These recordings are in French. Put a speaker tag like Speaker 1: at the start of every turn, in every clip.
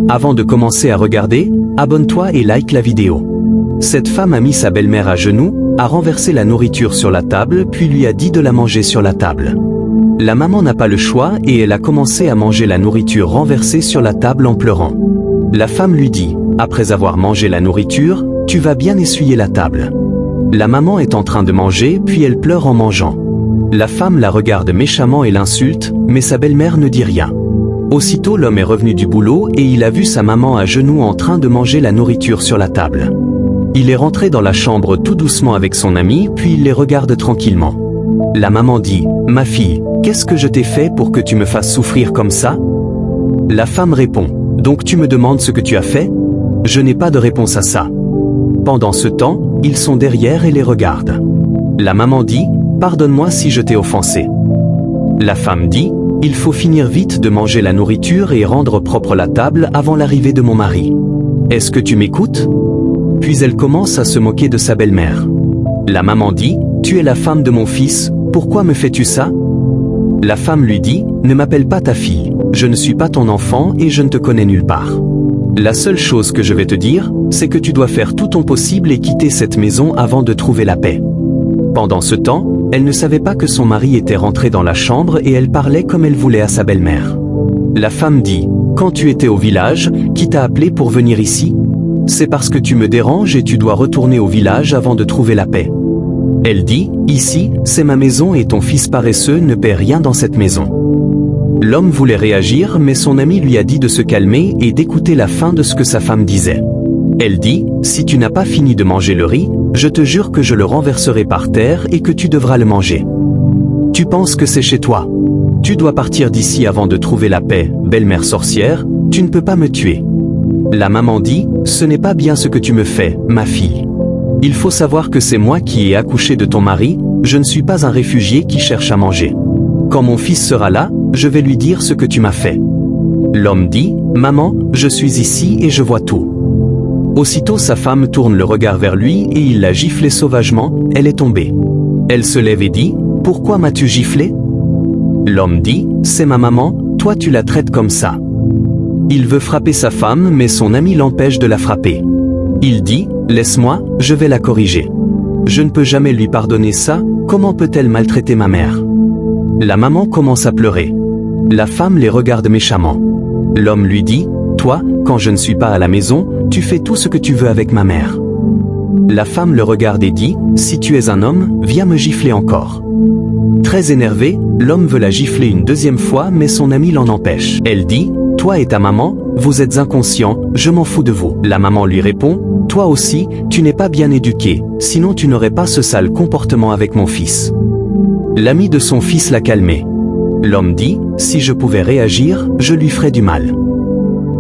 Speaker 1: Avant de commencer à regarder, abonne-toi et like la vidéo. Cette femme a mis sa belle-mère à genoux, a renversé la nourriture sur la table puis lui a dit de la manger sur la table. La maman n'a pas le choix et elle a commencé à manger la nourriture renversée sur la table en pleurant. La femme lui dit, après avoir mangé la nourriture, tu vas bien essuyer la table. La maman est en train de manger puis elle pleure en mangeant. La femme la regarde méchamment et l'insulte, mais sa belle-mère ne dit rien. Aussitôt l'homme est revenu du boulot et il a vu sa maman à genoux en train de manger la nourriture sur la table. Il est rentré dans la chambre tout doucement avec son ami puis il les regarde tranquillement. La maman dit, « Ma fille, qu'est-ce que je t'ai fait pour que tu me fasses souffrir comme ça ?» La femme répond, « Donc tu me demandes ce que tu as fait ? Je n'ai pas de réponse à ça. » Pendant ce temps, ils sont derrière et les regardent. La maman dit, « Pardonne-moi si je t'ai offensé. » La femme dit, « Il faut finir vite de manger la nourriture et rendre propre la table avant l'arrivée de mon mari. Est-ce que tu m'écoutes ?» Puis elle commence à se moquer de sa belle-mère. La maman dit, « Tu es la femme de mon fils, pourquoi me fais-tu ça ?» La femme lui dit, « Ne m'appelle pas ta fille, je ne suis pas ton enfant et je ne te connais nulle part. La seule chose que je vais te dire, c'est que tu dois faire tout ton possible et quitter cette maison avant de trouver la paix. » Pendant ce temps, elle ne savait pas que son mari était rentré dans la chambre et elle parlait comme elle voulait à sa belle-mère. La femme dit, « Quand tu étais au village, qui t'a appelé pour venir ici ? C'est parce que tu me déranges et tu dois retourner au village avant de trouver la paix. » Elle dit, « Ici, c'est ma maison et ton fils paresseux ne paie rien dans cette maison. » L'homme voulait réagir mais son ami lui a dit de se calmer et d'écouter la fin de ce que sa femme disait. Elle dit, « Si tu n'as pas fini de manger le riz, je te jure que je le renverserai par terre et que tu devras le manger. Tu penses que c'est chez toi. Tu dois partir d'ici avant de trouver la paix, belle-mère sorcière, tu ne peux pas me tuer. » La maman dit, « Ce n'est pas bien ce que tu me fais, ma fille. Il faut savoir que c'est moi qui ai accouché de ton mari, je ne suis pas un réfugié qui cherche à manger. Quand mon fils sera là, je vais lui dire ce que tu m'as fait. » L'homme dit, « Maman, je suis ici et je vois tout. » Aussitôt sa femme tourne le regard vers lui et il l'a giflé sauvagement, elle est tombée. Elle se lève et dit, « Pourquoi m'as-tu giflé ?» L'homme dit, « C'est ma maman, toi tu la traites comme ça. » Il veut frapper sa femme mais son ami l'empêche de la frapper. Il dit, « Laisse-moi, je vais la corriger. Je ne peux jamais lui pardonner ça, comment peut-elle maltraiter ma mère ?» La maman commence à pleurer. La femme les regarde méchamment. L'homme lui dit, « Toi, quand je ne suis pas à la maison, tu fais tout ce que tu veux avec ma mère. » La femme le regarde et dit, « Si tu es un homme, viens me gifler encore. » Très énervé, l'homme veut la gifler une deuxième fois mais son ami l'en empêche. Elle dit, « Toi et ta maman, vous êtes inconscients, je m'en fous de vous. » La maman lui répond, « Toi aussi, tu n'es pas bien éduqué, sinon tu n'aurais pas ce sale comportement avec mon fils. » L'ami de son fils l'a calmé. L'homme dit, « Si je pouvais réagir, je lui ferais du mal. »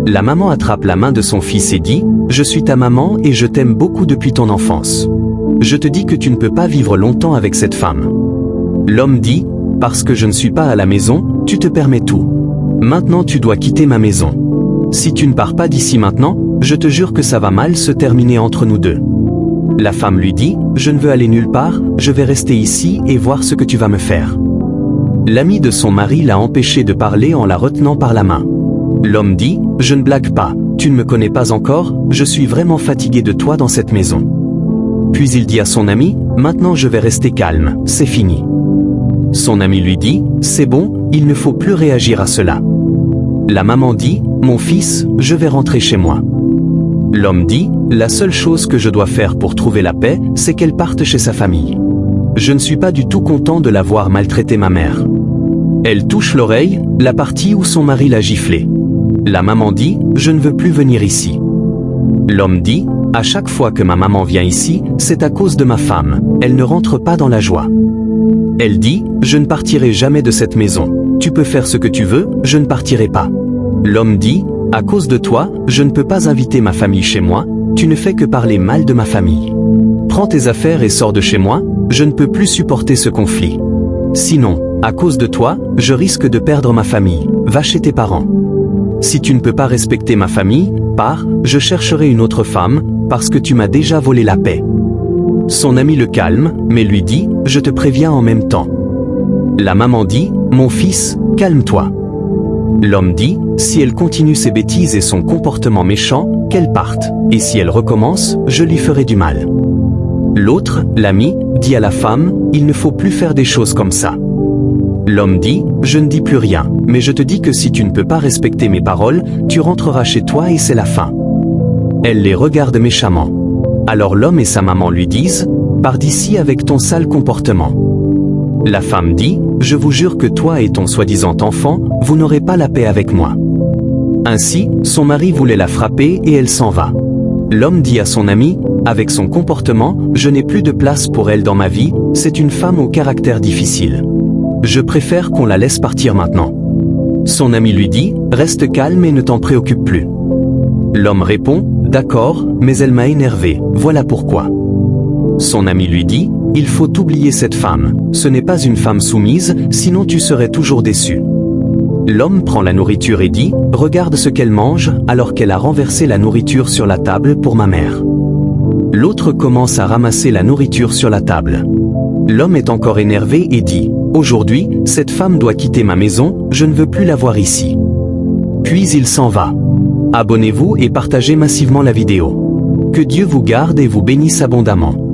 Speaker 1: La maman attrape la main de son fils et dit, « Je suis ta maman et je t'aime beaucoup depuis ton enfance. Je te dis que tu ne peux pas vivre longtemps avec cette femme. » L'homme dit, « Parce que je ne suis pas à la maison, tu te permets tout. Maintenant tu dois quitter ma maison. Si tu ne pars pas d'ici maintenant, je te jure que ça va mal se terminer entre nous deux. » La femme lui dit, « Je ne veux aller nulle part, je vais rester ici et voir ce que tu vas me faire. » L'ami de son mari l'a empêché de parler en la retenant par la main. L'homme dit, « Je ne blague pas, tu ne me connais pas encore, je suis vraiment fatigué de toi dans cette maison. » Puis il dit à son ami, « Maintenant je vais rester calme, c'est fini. » Son ami lui dit, « C'est bon, il ne faut plus réagir à cela. » La maman dit, « Mon fils, je vais rentrer chez moi. » L'homme dit, « La seule chose que je dois faire pour trouver la paix, c'est qu'elle parte chez sa famille. Je ne suis pas du tout content de la voir maltraiter ma mère. » Elle touche l'oreille, la partie où son mari l'a giflé. La maman dit, « Je ne veux plus venir ici. » L'homme dit, « À chaque fois que ma maman vient ici, c'est à cause de ma femme, elle ne rentre pas dans la joie. » Elle dit, « Je ne partirai jamais de cette maison. Tu peux faire ce que tu veux, je ne partirai pas. » L'homme dit, « À cause de toi, je ne peux pas inviter ma famille chez moi, tu ne fais que parler mal de ma famille. Prends tes affaires et sors de chez moi, je ne peux plus supporter ce conflit. Sinon, à cause de toi, je risque de perdre ma famille, va chez tes parents. Si tu ne peux pas respecter ma famille, pars, je chercherai une autre femme, parce que tu m'as déjà volé la paix. » Son ami le calme, mais lui dit, « Je te préviens en même temps. » La maman dit, « Mon fils, calme-toi. L'homme dit, si elle continue ses bêtises et son comportement méchant, qu'elle parte, et si elle recommence, je lui ferai du mal. L'autre, l'ami, dit à la femme, il ne faut plus faire des choses comme ça. L'homme dit, je ne dis plus rien, mais je te dis que si tu ne peux pas respecter mes paroles, tu rentreras chez toi et c'est la fin. Elle les regarde méchamment. Alors l'homme et sa maman lui disent, pars d'ici avec ton sale comportement. La femme dit, je vous jure que toi et ton soi-disant enfant, vous n'aurez pas la paix avec moi. Ainsi, son mari voulait la frapper et elle s'en va. L'homme dit à son ami, avec son comportement, je n'ai plus de place pour elle dans ma vie, c'est une femme au caractère difficile. Je préfère qu'on la laisse partir maintenant. Son ami lui dit, reste calme et ne t'en préoccupe plus. L'homme répond, d'accord, mais elle m'a énervé, voilà pourquoi. Son ami lui dit, il faut oublier cette femme, ce n'est pas une femme soumise, sinon tu serais toujours déçu. L'homme prend la nourriture et dit, regarde ce qu'elle mange, alors qu'elle a renversé la nourriture sur la table pour ma mère. L'autre commence à ramasser la nourriture sur la table. L'homme est encore énervé et dit, aujourd'hui, cette femme doit quitter ma maison, je ne veux plus la voir ici. Puis il s'en va. Abonnez-vous et partagez massivement la vidéo. Que Dieu vous garde et vous bénisse abondamment.